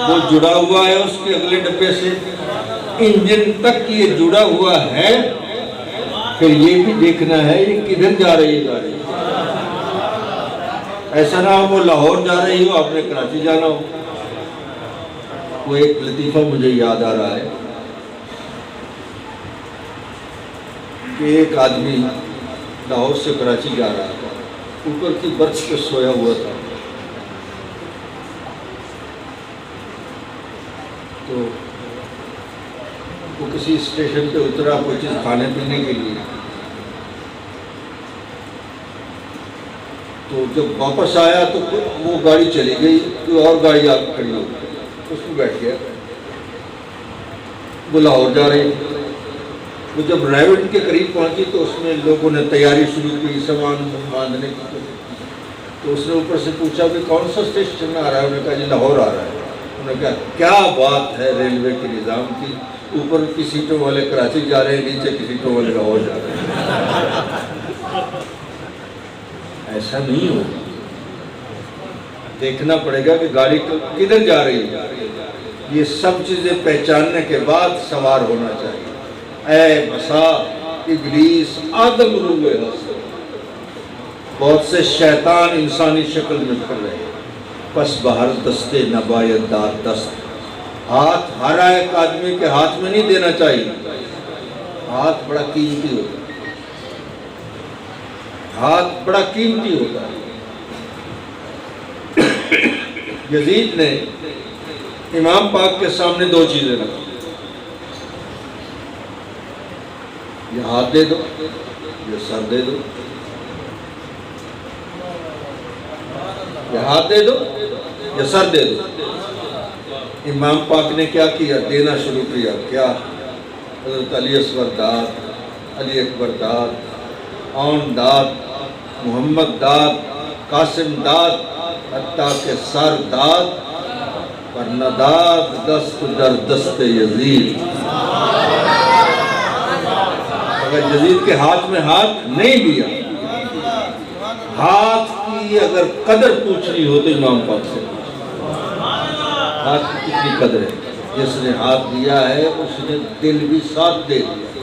وہ جڑا ہوا ہے اس کے اگلے ڈبے سے، انجن تک یہ جڑا ہوا ہے، پھر یہ بھی دیکھنا ہے یہ کدھر جا رہی ہے۔ ایسا نہ ہو وہ لاہور جا رہی ہو، آپ نے کراچی جانا ہو۔ وہ ایک لطیفہ مجھے یاد آ رہا ہے کہ ایک آدمی لاہور سے کراچی جا رہا تھا، اوپر کی برچ پہ سویا ہوا تھا، تو وہ کسی اسٹیشن پہ اترا کوئی چیز کھانے پینے کے لیے، تو جب واپس آیا تو وہ گاڑی چلی گئی، کوئی اور گاڑی آپ کھڑی ہو گئی، اس میں بیٹھ گیا، وہ لاہور جا رہی تھی۔ وہ جب ریوڈ کے قریب پہنچی تو اس میں لوگوں نے تیاری شروع کی سامان باندھنے کی، تو اس نے اوپر سے پوچھا کہ کون سا اسٹیشن آ رہا ہے؟ انہوں نے کہا جی لاہور آ رہا ہے۔ انہوں نے کہا کیا بات ہے ریلوے کے نظام کی، اوپر کی سیٹوں والے کراچی جا رہے ہیں، نیچے کی سیٹوں والے لاہور جا رہے ہیں۔ ایسا نہیں ہو، دیکھنا پڑے گا کہ گاڑی کدھر جا رہی ہے، یہ سب چیزیں پہچاننے کے بعد سوار ہونا چاہیے۔ اے بسا ابلیس آدم روئے حسن، بہت سے شیطان انسانی شکل میں پھر رہے، پس بہر دستے نبایت دار دست۔ ہاتھ ہر ایک آدمی کے ہاتھ میں نہیں دینا چاہیے، ہاتھ بڑا قیمتی ہوتا ہے، ہاتھ بڑا قیمتی ہوتا ہے۔ یزید نے امام پاک کے سامنے دو چیزیں رکھی، یہ ہاتھ دے دو، یہ سر دے دو، یہ ہاتھ دے دو، یہ سر دے دو۔ امام پاک نے کیا کیا؟ دینا شروع کیا۔ کیا؟ حضرت علی اصغر داد، علی اکبر داد، اون داد، محمد داد، قاسم داد، حتیٰ کہ سر داد، ورنہ داد دست در دست یزید۔ اگر یزید کے ہاتھ میں ہاتھ نہیں دیا، ہاتھ کی اگر قدر پوچھنی ہو تو امام پاک سے ہاتھ کی کتنی قدر ہے۔ جس نے ہاتھ دیا ہے اس نے دل بھی ساتھ دے دیا،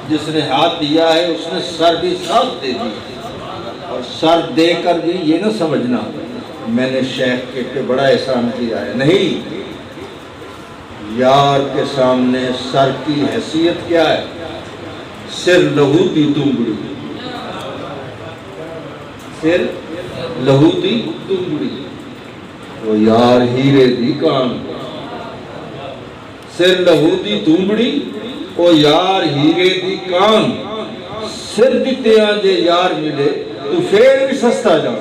جس نے ہاتھ دیا ہے اس نے سر بھی ساتھ دے دیا۔ اور سر دے کر بھی یہ نہ سمجھنا میں نے شیخ کے پہ بڑا احسان کیا ہے، نہیں، یار کے سامنے سر کی حیثیت کیا ہے؟ سر لہو دی دنگڑی، سر لہو دی دنگڑی، وہ یار ہیرے دی کان، سر لہو دی دنگڑی، وہ یار ہیرے دی کان، سر دیتیاں جے یار ملے تو پھر بھی سستا جان۔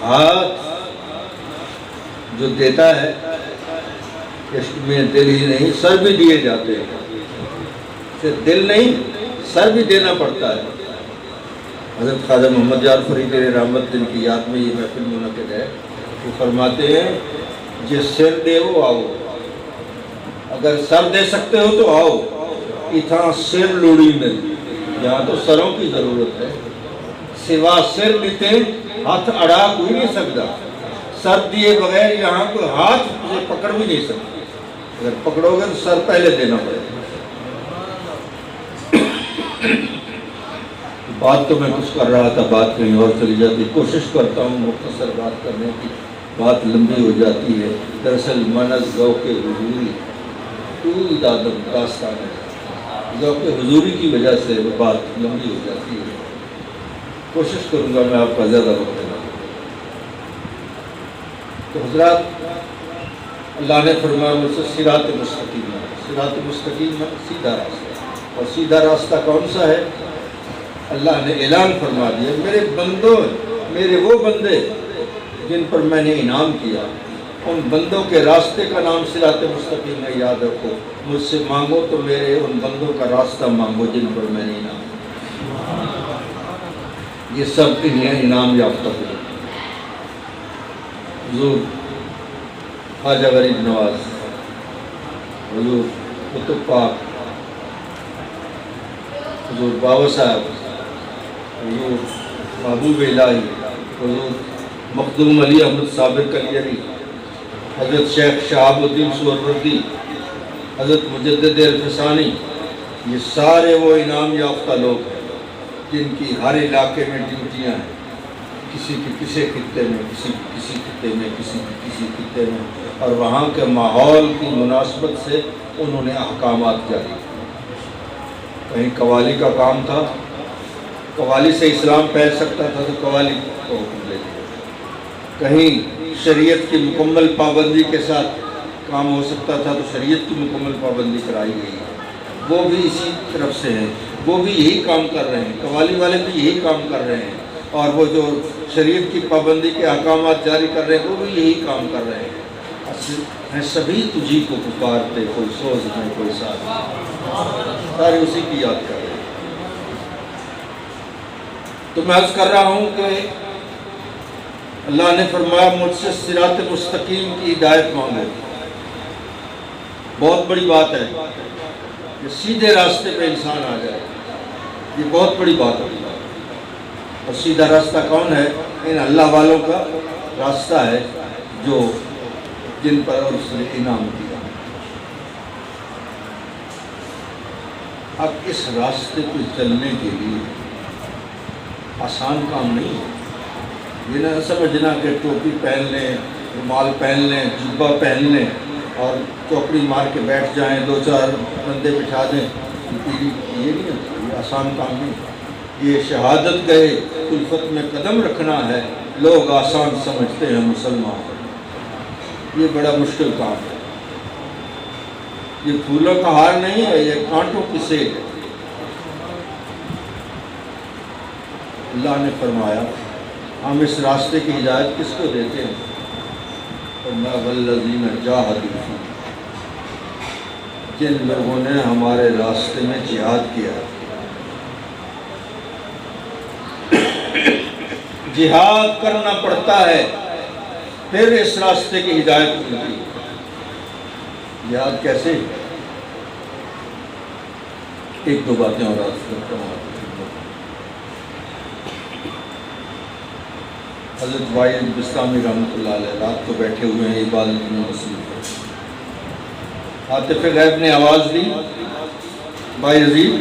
ہاتھ جو دیتا ہے عشق میں دل ہی نہیں سر بھی دیے جاتے ہیں، صرف دل نہیں سر بھی دینا پڑتا ہے۔ حضرت خواجہ محمد جعفر فرید رحمت دن کی یاد میں یہ محفل منعقد ہے، وہ فرماتے ہیں جس سر دے وہ آؤ، اگر سر دے سکتے ہو تو آؤ، اتنا سر لوڑی نہیں، یہاں تو سروں کی ضرورت ہے، سوا سر لیتے ہاتھ اڑا کوئی نہیں سکتا، سر دیے بغیر یہاں کوئی ہاتھ سے پکڑ بھی نہیں سکتا، اگر پکڑو گے تو سر پہلے دینا پڑے گا۔ بات تو میں کچھ کر رہا تھا، بات کہیں اور چلی جاتی، کوشش کرتا ہوں مختصر بات کرنے کی، بات لمبی ہو جاتی ہے۔ دراصل منز ذوق حضوری طول آدم داستان ہے، ذوق حضوری کی وجہ سے وہ بات لمبی ہو جاتی ہے، کوشش کروں گا میں آپ کا زیادہ وقت دینا۔ تو حضرات، اللہ نے فرمایا مجھ سے صراط مستقیم، صراط مستقیم سیدھا راستہ، اور سیدھا راستہ کون سا ہے؟ اللہ نے اعلان فرما دیا، میرے بندوں، میرے وہ بندے جن پر میں نے انعام کیا، ان بندوں کے راستے کا نام صراط مستقیم ہے، یاد رکھو، مجھ سے مانگو تو میرے ان بندوں کا راستہ مانگو جن پر میں نے انعام کیا۔ یہ سب انعام یافتہ ہوئے، حضور خواجہ غریب نواز، حضور قطب پاک، حضور بابا صاحب، حضور محبوب الہی حضور مخدوم علی احمد صابر کلیری، حضرت شیخ شہاب الدین سہروردی، حضرت مجدد الفسانی، یہ سارے وہ انعام یافتہ لوگ ہیں جن کی ہر علاقے میں ڈیوٹیاں ہیں، کسی کی کسی خطے میں، کسی کی کسی خطے میں، کسی کی کسی خطے میں، اور وہاں کے ماحول کی مناسبت سے انہوں نے احکامات جاری کیے۔ کہیں قوالی کا کام تھا، قوالی سے اسلام پھیل سکتا تھا تو قوالی کو حکم دے دیا، کہیں شریعت کی مکمل پابندی کے ساتھ کام ہو سکتا تھا تو شریعت کی مکمل پابندی کرائی گئی ہے۔ وہ بھی اسی طرف سے ہیں، وہ بھی یہی کام کر رہے ہیں، قوالی والے بھی یہی کام کر رہے ہیں، اور وہ جو شریعت کی پابندی کے احکامات جاری کر رہے ہیں وہ بھی یہی کام کر رہے ہیں۔ ہیں سبھی تجھی کو پکارتے، کوئی سوز نہیں کوئی ساز نہیں، سارے اسی کی یاد کر رہے ہیں۔ تو میں عرض کر رہا ہوں کہ اللہ نے فرمایا مجھ سے صراط مستقیم کی ہدایت مانگو۔ بہت بڑی بات ہے کہ سیدھے راستے پہ انسان آ جائے، یہ بہت بڑی بات ہے۔ اور سیدھا راستہ کون ہے؟ ان اللہ والوں کا راستہ ہے جو جن پر اس نے انعام دیا۔ اب اس راستے پہ چلنے کے لیے آسان کام نہیں ہے، یہ نہ سمجھنا کہ ٹوپی پہن لیں، رومال پہن لیں، جبہ پہن لیں اور چوکڑی مار کے بیٹھ جائیں، دو چار بندے بٹھا دیں، یہ نہیں ہوتا، یہ آسان کام نہیں ہے۔ یہ شہادت گئے الفت میں قدم رکھنا ہے، لوگ آسان سمجھتے ہیں مسلمان، یہ بڑا مشکل کام ہے۔ یہ پھولوں کا ہار نہیں ہے، یہ کانٹوں کی سیل ہے۔ اللہ نے فرمایا ہم اس راستے کی ہدایت کس کو دیتے ہیں؟ فرمایا والذین جاہدوا فینا، جن لوگوں نے ہمارے راستے میں جہاد کیا۔ جہاد کرنا پڑتا ہے پھر اس راستے کی ہدایت ملتی ہے۔ جہاد کیسے؟ ایک دو باتیں اور عرض کرتا ہوں۔ حضرت وائد بستامی رحمۃ اللہ علیہ رات کو بیٹھے ہوئے ہیں، عبادت میں مصروف ہے۔ عاطف غیب نے آواز دی، بایزید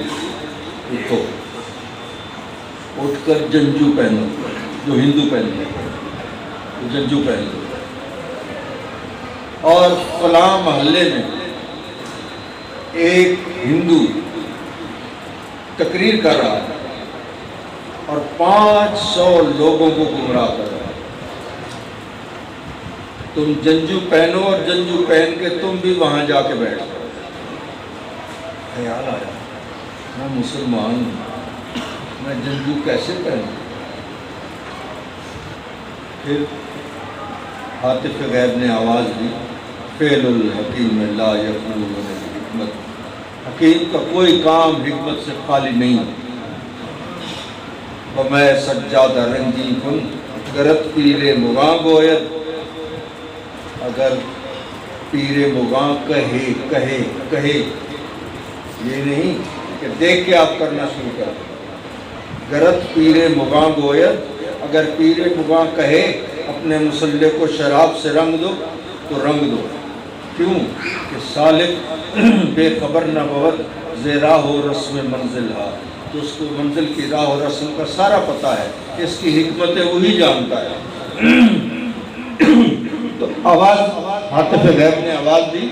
اٹھو، اٹھ کر جنجو پہنو، جو ہندو پہنتے ہیں جنجو پہن لو، اور فلاں محلے میں ایک ہندو تقریر کر رہا ہے اور 500 لوگوں کو گمراہ کر رہا ہے، تم جنجو پہنو اور جنجو پہن کے تم بھی وہاں جا کے بیٹھ جاؤ۔ خیال آیا میں مسلمان ہوں، میں جنجو کیسے پہنوں؟ پھر عاطف غیب نے آواز دی، فعل الحکیم لا یخلو من الحکمت، حکیم کا کوئی کام حکمت سے خالی نہیں۔ وَمَا سجاد رنگی کن گرت پیر مغاں گوید، اگر پیر مغاں کہے یہ نہیں کہ دیکھ کے آپ کرنا شروع کر دیں۔ گرت پیر مغاں گوید، اگر پیر مغاں کہے اپنے مسلح کو شراب سے رنگ دو تو رنگ دو، کیوں کہ سالک بے خبر نہ بود زیراہ و رسم منزل ہا، تو اس کو منزل کی راہ و رسم کا سارا پتہ ہے، اس کی حکمتیں وہی جانتا ہے۔ تو آواز عاطف غیب نے آواز دی،